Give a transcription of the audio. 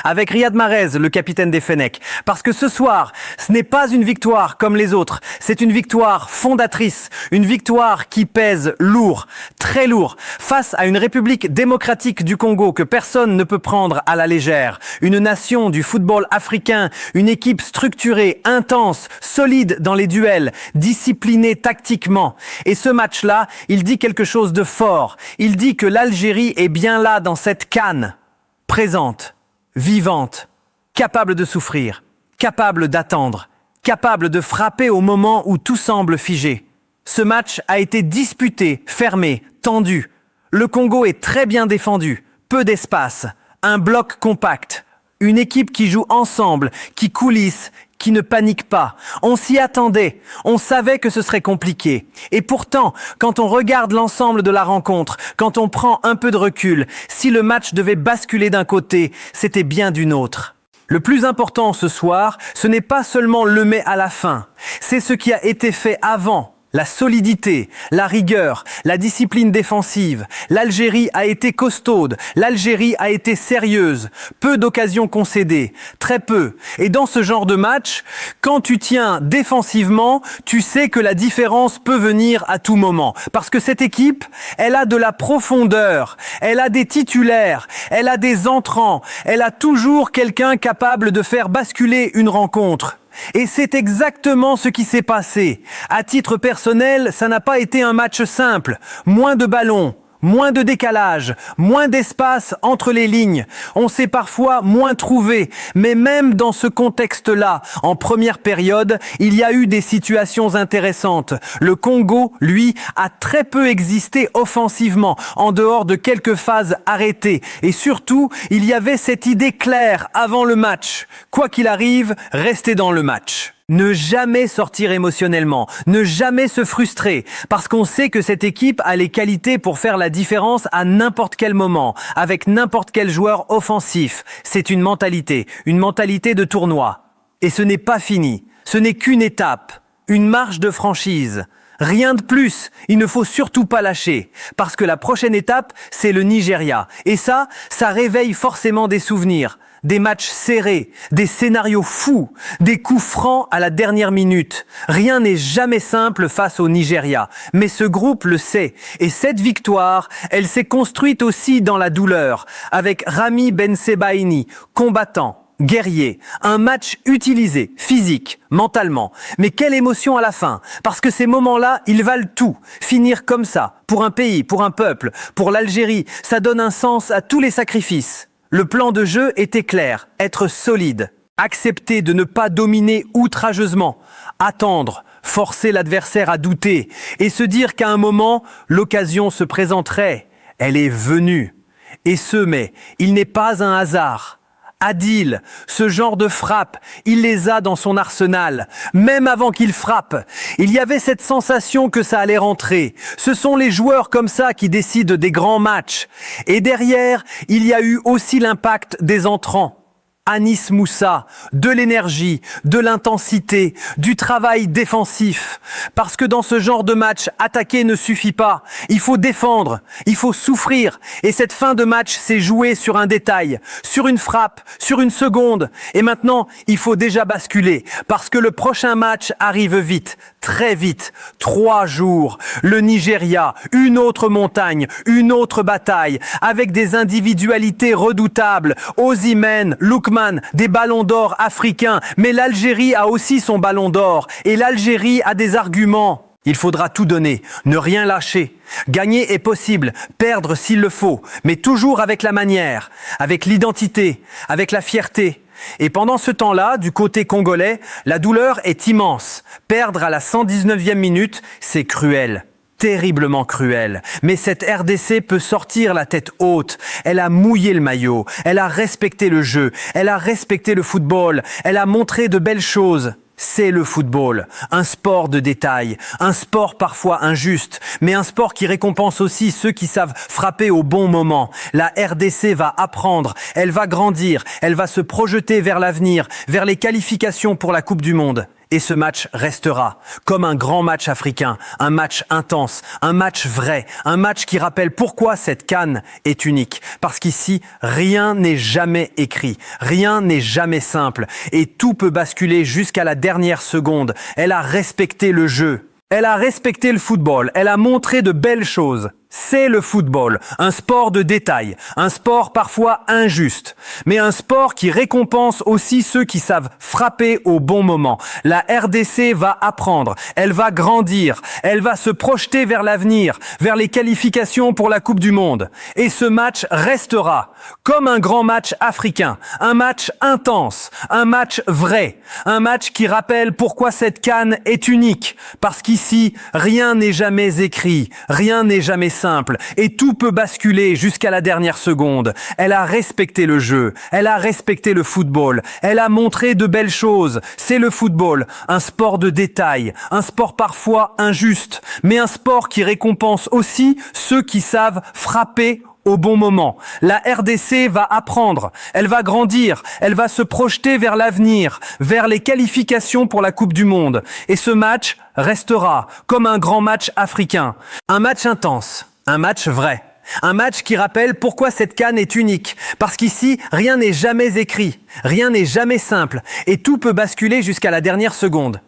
avec Riyad Mahrez, le capitaine des Fennecs. Parce que ce soir, ce n'est pas une victoire comme les autres, c'est une victoire fondatrice, une victoire qui pèse lourd, très lourd, face à une République démocratique du Congo que personne ne peut prendre à la légère, une nation du football africain, une équipe structurée, intense, solide dans les duels, disciplinée tactiquement. Et ce match-là, il dit quelque chose de fort. Il dit que l'Algérie est bien là dans cette CAN, présente, vivante, capable de souffrir, capable d'attendre, capable de frapper au moment où tout semble figé. Ce match a été disputé, fermé, tendu. Le Congo est très bien défendu, peu d'espace, un bloc compact, une équipe qui joue ensemble, qui coulisse, qui ne panique pas. On s'y attendait, on savait que ce serait compliqué. Et pourtant, quand on regarde l'ensemble de la rencontre, quand on prend un peu de recul, si le match devait basculer d'un côté, c'était bien d'une autre. Le plus important ce soir, ce n'est pas seulement le mais à la fin, c'est ce qui a été fait avant. La solidité, la rigueur, la discipline défensive. L'Algérie a été costaude, l'Algérie a été sérieuse. Peu d'occasions concédées, très peu. Et dans ce genre de match, quand tu tiens défensivement, tu sais que la différence peut venir à tout moment. Parce que cette équipe, elle a de la profondeur, elle a des titulaires, elle a des entrants, elle a toujours quelqu'un capable de faire basculer une rencontre. Et c'est exactement ce qui s'est passé. À titre personnel, ça n'a pas été un match simple. Moins de ballons, moins de décalage, moins d'espace entre les lignes. On s'est parfois moins trouvé. Mais même dans ce contexte-là, en première période, il y a eu des situations intéressantes. Le Congo, lui, a très peu existé offensivement, en dehors de quelques phases arrêtées. Et surtout, il y avait cette idée claire avant le match. Quoi qu'il arrive, restez dans le match. Ne jamais sortir émotionnellement, ne jamais se frustrer, parce qu'on sait que cette équipe a les qualités pour faire la différence à n'importe quel moment, avec n'importe quel joueur offensif. C'est une mentalité de tournoi. Et ce n'est pas fini, ce n'est qu'une étape, une marche de franchise. Rien de plus, il ne faut surtout pas lâcher, parce que la prochaine étape, c'est le Nigeria. Et ça réveille forcément des souvenirs. Des matchs serrés, des scénarios fous, des coups francs à la dernière minute. Rien n'est jamais simple face au Nigeria. Mais ce groupe le sait. Et cette victoire, elle s'est construite aussi dans la douleur, avec Rami Bensebaini, combattant, guerrier. Un match utilisé, physique, mentalement. Mais quelle émotion à la fin. Parce que ces moments-là, ils valent tout. Finir comme ça, pour un pays, pour un peuple, pour l'Algérie, ça donne un sens à tous les sacrifices. Le plan de jeu était clair, être solide, accepter de ne pas dominer outrageusement, attendre, forcer l'adversaire à douter et se dire qu'à un moment, l'occasion se présenterait. Elle est venue. Et mais il n'est pas un hasard. Adil, ce genre de frappe, il les a dans son arsenal. Même avant qu'il frappe, il y avait cette sensation que ça allait rentrer. Ce sont les joueurs comme ça qui décident des grands matchs. Et derrière, il y a eu aussi l'impact des entrants. Anis Moussa, de l'énergie, de l'intensité, du travail défensif. Parce que dans ce genre de match, attaquer ne suffit pas. Il faut défendre, il faut souffrir. Et cette fin de match s'est jouée sur un détail, sur une frappe, sur une seconde. Et maintenant, il faut déjà basculer. Parce que le prochain match arrive vite, très vite. 3 jours. Le Nigeria, une autre montagne, une autre bataille. Avec des individualités redoutables. Osimhen, Lookman, des ballons d'or africains, mais l'Algérie a aussi son ballon d'or, et l'Algérie a des arguments. Il faudra tout donner, ne rien lâcher. Gagner est possible, perdre s'il le faut, mais toujours avec la manière, avec l'identité, avec la fierté. Et pendant ce temps-là, du côté congolais, la douleur est immense. Perdre à la 119e minute, c'est cruel. Terriblement cruel. Mais cette RDC peut sortir la tête haute. Elle a mouillé le maillot. Elle a respecté le jeu. Elle a respecté le football. Elle a montré de belles choses. C'est le football, un sport de détail, un sport parfois injuste, mais un sport qui récompense aussi ceux qui savent frapper au bon moment. La RDC va apprendre, elle va grandir, elle va se projeter vers l'avenir, vers les qualifications pour la Coupe du Monde. Et ce match restera comme un grand match africain, un match intense, un match vrai, un match qui rappelle pourquoi cette CAN est unique. Parce qu'ici, rien n'est jamais écrit, rien n'est jamais simple et tout peut basculer jusqu'à la dernière seconde. Elle a respecté le jeu. Elle a respecté le football, elle a montré de belles choses. C'est le football, un sport de détail, un sport parfois injuste, mais un sport qui récompense aussi ceux qui savent frapper au bon moment. La RDC va apprendre, elle va grandir, elle va se projeter vers l'avenir, vers les qualifications pour la Coupe du Monde. Et ce match restera comme un grand match africain, un match intense, un match vrai, un match qui rappelle pourquoi cette CAN est unique, parce qu'ici, rien n'est jamais écrit, rien n'est jamais simple et tout peut basculer jusqu'à la dernière seconde. Elle a respecté le jeu, elle a respecté le football, elle a montré de belles choses. C'est le football, un sport de détail, un sport parfois injuste, mais un sport qui récompense aussi ceux qui savent frapper au bon moment. La RDC va apprendre, elle va grandir, elle va se projeter vers l'avenir, vers les qualifications pour la Coupe du Monde. Et ce match restera comme un grand match africain. Un match intense, un match vrai. Un match qui rappelle pourquoi cette CAN est unique. Parce qu'ici, rien n'est jamais écrit, rien n'est jamais simple et tout peut basculer jusqu'à la dernière seconde.